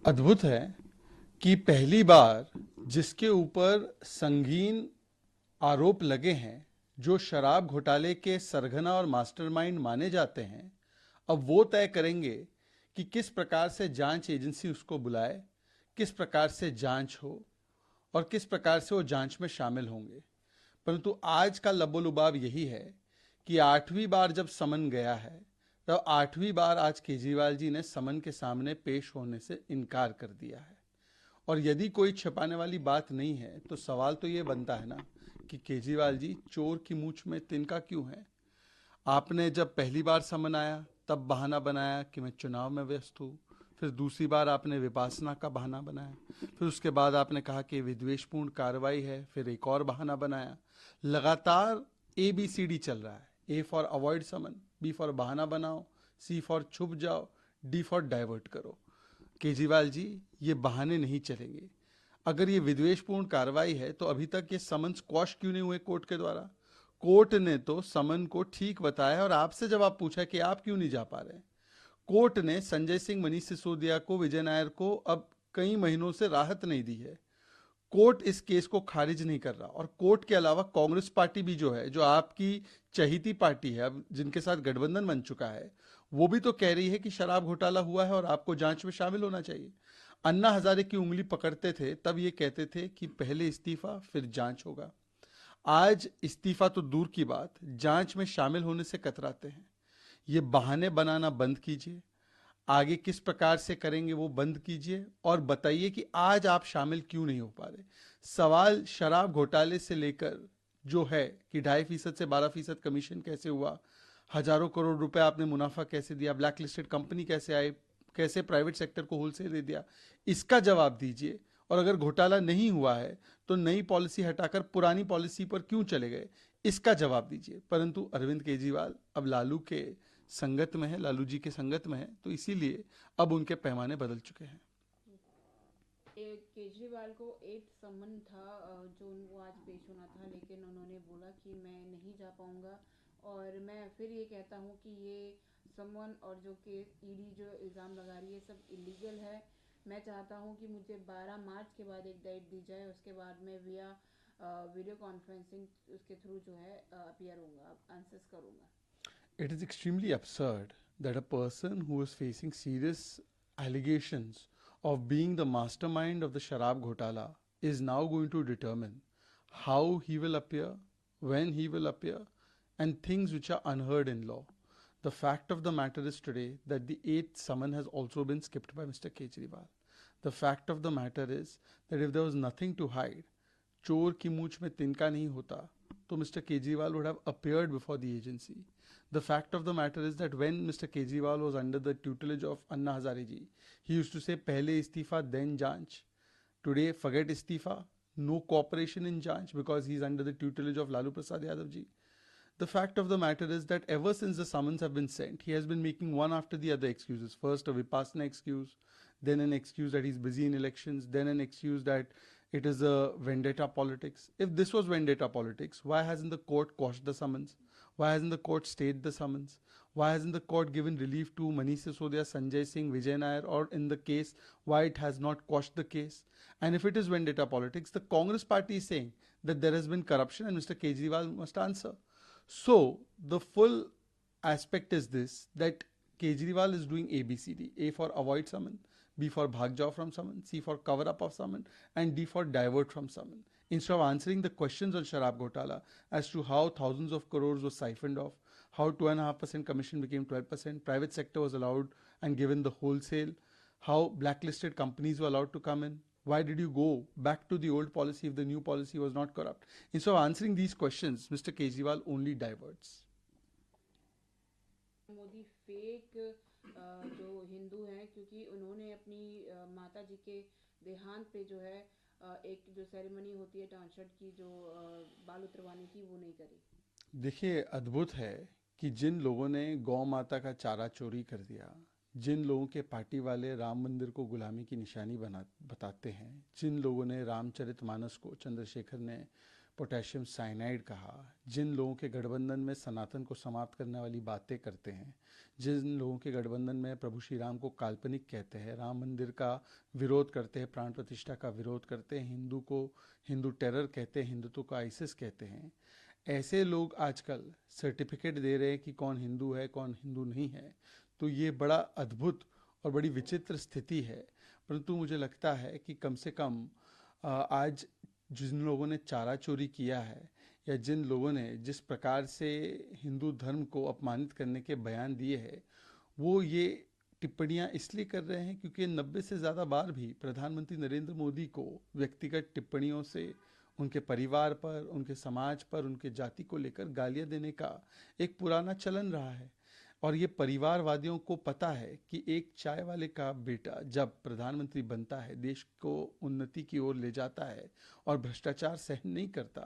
अद्भुत है कि पहली बार जिसके ऊपर संगीन आरोप लगे हैं, जो शराब घोटाले के सरगना और मास्टरमाइंड माने जाते हैं, अब वो तय करेंगे कि किस प्रकार से जांच एजेंसी उसको बुलाए, किस प्रकार से जांच हो और किस प्रकार से वो जांच में शामिल होंगे। परंतु आज का लबोलुबाब यही है कि आठवीं बार जब समन गया है, तब आठवीं बार आज केजरीवाल जी ने समन के सामने पेश होने से इनकार कर दिया है। और यदि कोई छिपाने वाली बात नहीं है तो सवाल तो ये बनता है ना कि केजरीवाल जी चोर की मूंछ में तिनका क्यों है। आपने जब पहली बार समन आया तब बहाना बनाया कि मैं चुनाव में व्यस्त हूँ, फिर दूसरी बार आपने विपासना का बहाना बनाया, फिर उसके बाद आपने कहा कि विद्वेषपूर्ण कार्रवाई है, फिर एक और बहाना बनाया। लगातार ABCD चल रहा है। A for avoid summon, B for बहाना बनाओ, C फॉर छुप जाओ, D फॉर डाइवर्ट करो। केजरीवाल जी, ये बहाने नहीं चलेंगे। अगर ये विद्वेषपूर्ण कार्रवाई है तो अभी तक ये समन क्वॉश क्यों नहीं हुए कोर्ट के द्वारा। कोर्ट ने तो समन को ठीक बताया और आपसे जवाब पूछा कि आप क्यों नहीं जा पा रहे। कोर्ट ने संजय सिंह, मनीष सिसोदिया को, विजय नायर को अब कई महीनों से राहत नहीं दी है। कोर्ट इस केस को खारिज नहीं कर रहा। और कोर्ट के अलावा कांग्रेस पार्टी भी जो है, जो आपकी चहीती पार्टी है, अब जिनके साथ गठबंधन बन चुका है, वो भी तो कह रही है कि शराब घोटाला हुआ है और आपको जांच में शामिल होना चाहिए। अन्ना हजारे की उंगली पकड़ते थे तब ये कहते थे कि पहले इस्तीफा फिर जांच होगा। आज इस्तीफा तो दूर की बात, जांच में शामिल होने से कतराते हैं। ये बहाने बनाना बंद कीजिए। आगे किस प्रकार से करेंगे वो बंद कीजिए और बताइए कि आज आप शामिल क्यों नहीं हो पा रहे। सवाल शराब घोटाले से लेकर जो है कि 2.5% से 12% कमीशन कैसे हुआ, हजारों करोड़ रुपए आपने मुनाफा कैसे दिया, ब्लैक लिस्टेड कंपनी कैसे आए, कैसे प्राइवेट सेक्टर को होलसेल दे दिया, इसका जवाब दीजिए। और अगर घोटाला नहीं हुआ है तो नई पॉलिसी हटाकर पुरानी पॉलिसी पर क्यों चले गए, इसका जवाब दीजिए। परंतु अरविंद केजरीवाल अब लालू के संगत में है, लालू जी के संगत में है, तो इसीलिए अब उनके पैमाने बदल चुके हैं। केजरीवाल को एक समन था जो वो आज पेश होना था, लेकिन उन्होंने बोला कि मैं नहीं जा पाऊंगा। और मैं फिर ये कहता हूँ कि ये समन और जो केस ईडी जो इल्ज़ाम लगा रही है सब इलीगल है। मैं चाहता हूँ कि मुझे 12 मार्च के बाद एक डेट दी जाए, उसके बाद मैं विया वीडियो कॉन्फ्रेंसिंग उसके थ्रू जो है अपीयर होऊंगा, आंसर्स करूँगा। It is extremely absurd that a person who is facing serious allegations of being the mastermind of the Sharab Ghotala is now going to determine how he will appear, when he will appear, and things which are unheard in law. The fact of the matter is today that the eighth summon has also been skipped by Mr. Kejriwal. The fact of the matter is that if there was nothing to hide, चोर की मूछ में तिनका नहीं होता, तो Mr. Kejriwal would have appeared before the agency. The fact of the matter is that when Mr. Kejriwal was under the tutelage of Anna Hazare ji, he used to say pehle istifa then janch. Today forget istifa, no cooperation in janch because he's under the tutelage of Lalu Prasad Yadav ji. The fact of the matter is that ever since the summons have been sent, he has been making one after the other excuses. First, a Vipassana excuse, then an excuse that he's busy in elections, then an excuse that it is a vendetta politics. If this was vendetta politics, why hasn't the court quashed the summons? Why hasn't the court stayed the summons? Why hasn't the court given relief to Manish Sisodia, Sanjay Singh, Vijay Nair, or in the case, why it has not quashed the case? And if it is vendetta politics, the Congress party is saying that there has been corruption and Mr. Kejriwal must answer. So the full aspect is this, that Kejriwal is doing ABCD. A for avoid summon, B for bhag jao from summon, C for cover up of summon, and D for divert from summon. Instead of answering the questions on Sharab Ghotala as to how thousands of crores was siphoned off, how 2.5% commission became 12%, private sector was allowed and given the wholesale, how blacklisted companies were allowed to come in, why did you go back to the old policy if the new policy was not corrupt? Instead of answering these questions, Mr. Kejriwal only diverts. Modi fake जो हिंदू हैं, क्योंकि उन्होंने अपनी माता जी के देहांत पे जो है एक जो सेरेमनी होती है ट्रांसलेट की, जो बाल उतरवाने की, वो नहीं करी। देखिए, अद्भुत है कि जिन लोगों ने गौ माता का चारा चोरी कर दिया, जिन लोगों के पार्टी वाले राम मंदिर को गुलामी की निशानी बताते हैं, जिन लोगों ने रामचरितमानस को, चंद्रशेखर ने पोटेशियम साइनाइड कहा, जिन लोगों के गठबंधन में सनातन को समाप्त करने वाली बातें करते हैं, जिन लोगों के गठबंधन में प्रभु श्री राम को काल्पनिक कहते हैं, राम मंदिर का विरोध करते हैं, प्राण प्रतिष्ठा का विरोध करते हैं, हिंदू को हिंदू टेरर कहते हैं, हिंदुत्व को आईसिस कहते हैं, ऐसे लोग आजकल सर्टिफिकेट दे रहे हैं कि कौन हिंदू है कौन हिंदू नहीं है। तो ये बड़ा अद्भुत और बड़ी विचित्र स्थिति है। परंतु मुझे लगता है कि कम से कम आज जिन लोगों ने चारा चोरी किया है या जिन लोगों ने जिस प्रकार से हिंदू धर्म को अपमानित करने के बयान दिए हैं, वो ये टिप्पणियां इसलिए कर रहे हैं क्योंकि 90 से ज़्यादा बार भी प्रधानमंत्री नरेंद्र मोदी को व्यक्तिगत टिप्पणियों से उनके परिवार पर, उनके समाज पर, उनके जाति को लेकर गालियां देने का एक पुराना चलन रहा है। और ये परिवारवादियों को पता है कि एक चाय वाले का बेटा जब प्रधानमंत्री बनता है, देश को उन्नति की ओर ले जाता है और भ्रष्टाचार सहन नहीं करता,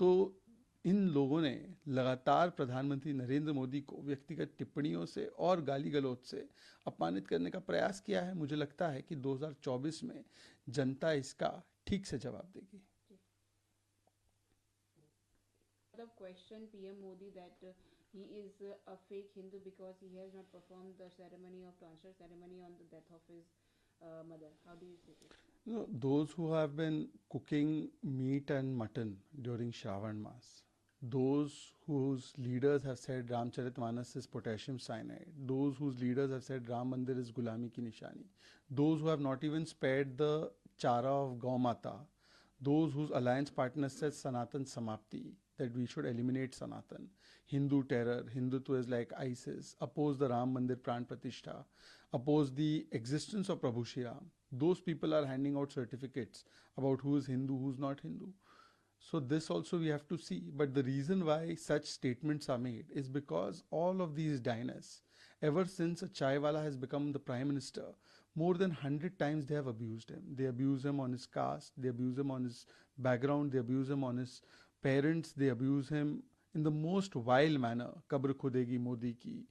तो इन लोगों ने लगातार प्रधानमंत्री नरेंद्र मोदी को व्यक्तिगत टिप्पणियों से और गाली गलौज से अपमानित करने का प्रयास किया है। मुझे लगता है कि 2024 में जनता इसका ठीक से जवाब देगी। Question PM Modi that he is a fake Hindu because he has not performed the ceremony of transfer ceremony on the death of his mother. How do you see it? No, those who have been cooking meat and mutton during Shravan Maas, those whose leaders have said Ramcharitmanas is potassium cyanide, those whose leaders have said Ram Mandir is Gulami ki nishani, those who have not even spared the chara of Gau Mata, those whose alliance partner says Sanatan Samapti, that we should eliminate Sanatan, Hindu terror, Hindutva is like ISIS, oppose the Ram Mandir Pran Pratishtha, oppose the existence of Prabhu Shri Ram. Those people are handing out certificates about who is Hindu, who is not Hindu. So this also we have to see. But the reason why such statements are made is because all of these diners, ever since a chaiwala has become the prime minister, more than 100 times they have abused him. They abuse him on his caste, they abuse him on his background, they abuse him on his parents, they abuse him in the most vile manner. Kabr khudegi Modi ki,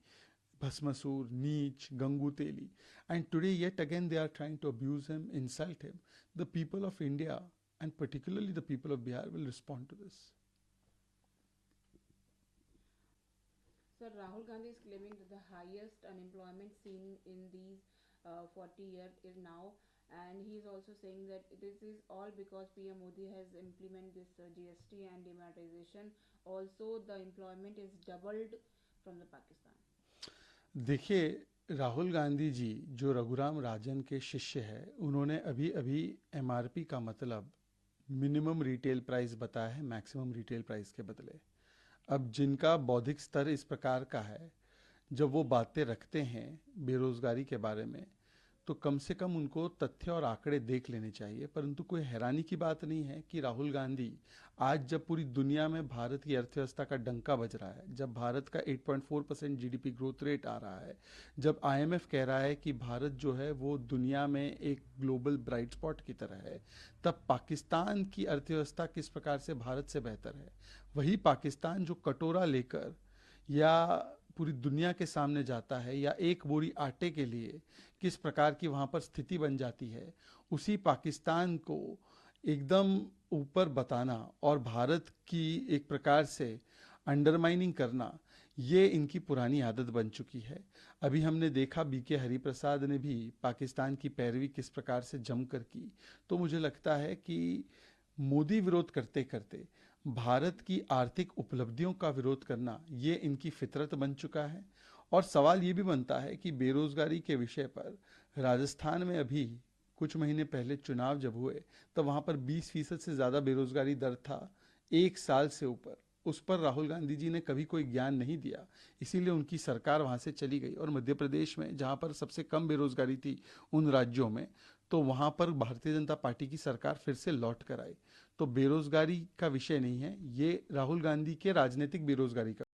Bhasmasur, Neech, Gangu Teli. And today yet again they are trying to abuse him, insult him. The people of India and particularly the people of Bihar will respond to this. Sir, Rahul Gandhi is claiming that the highest unemployment seen in these 40 years is now, and he is also saying that this is all because PM Modi has implemented this GST and demonetization. Also, the employment is doubled from the Pakistan. देखिए, राहुल गांधी जी जो रघुराम राजन के शिष्य है, उन्होंने अभी अभी MRP का मतलब मिनिमम रिटेल प्राइस बताया है मैक्सिमम रिटेल प्राइस के बदले। अब जिनका बौद्धिक स्तर इस प्रकार का है, जब वो बातें रखते हैं बेरोजगारी के बारे में, तो कम से कम उनको तथ्य और आंकड़े देख लेने चाहिए। परंतु कोई हैरानी की बात नहीं है कि राहुल गांधी आज जब पूरी दुनिया में भारत की अर्थव्यवस्था का डंका बज रहा है, जब भारत का 8.4% GDP ग्रोथ रेट आ रहा है, जब IMF कह रहा है कि भारत जो है वो दुनिया में एक ग्लोबल ब्राइट स्पॉट की तरह है, तब पाकिस्तान की अर्थव्यवस्था किस प्रकार से भारत से बेहतर है। वही पाकिस्तान जो कटोरा लेकर या पूरी दुनिया के सामने जाता है या एक बोरी आटे के लिए किस प्रकार की वहाँ पर स्थिति बन जाती है, उसी पाकिस्तान को एकदम ऊपर बताना और भारत की एक प्रकार से अंडरमाइनिंग करना, ये इनकी पुरानी आदत बन चुकी है। अभी हमने देखा BK हरिप्रसाद ने भी पाकिस्तान की पैरवी किस प्रकार से जमकर की। तो मुझे लगता है कि मोदी विरोध करते करते भारत की आर्थिक उपलब्धियों का विरोध करना, ये इनकी फितरत बन चुका है। और सवाल ये भी बनता है कि बेरोजगारी के विषय पर राजस्थान में अभी कुछ महीने पहले चुनाव जब हुए, तब वहाँ पर 20% से ज़्यादा बेरोजगारी दर था, एक साल से ऊपर। उस पर राहुल गांधी जी ने कभी कोई ज्ञान नहीं दिया, इसीलिए उनकी सरकार वहाँ से चली गई। और मध्य प्रदेश में जहाँ पर सबसे कम बेरोजगारी थी उन राज्यों में, तो वहाँ पर भारतीय जनता पार्टी की सरकार फिर से लौट कर आई। तो बेरोजगारी का विषय नहीं है, ये राहुल गांधी के राजनीतिक बेरोजगारी का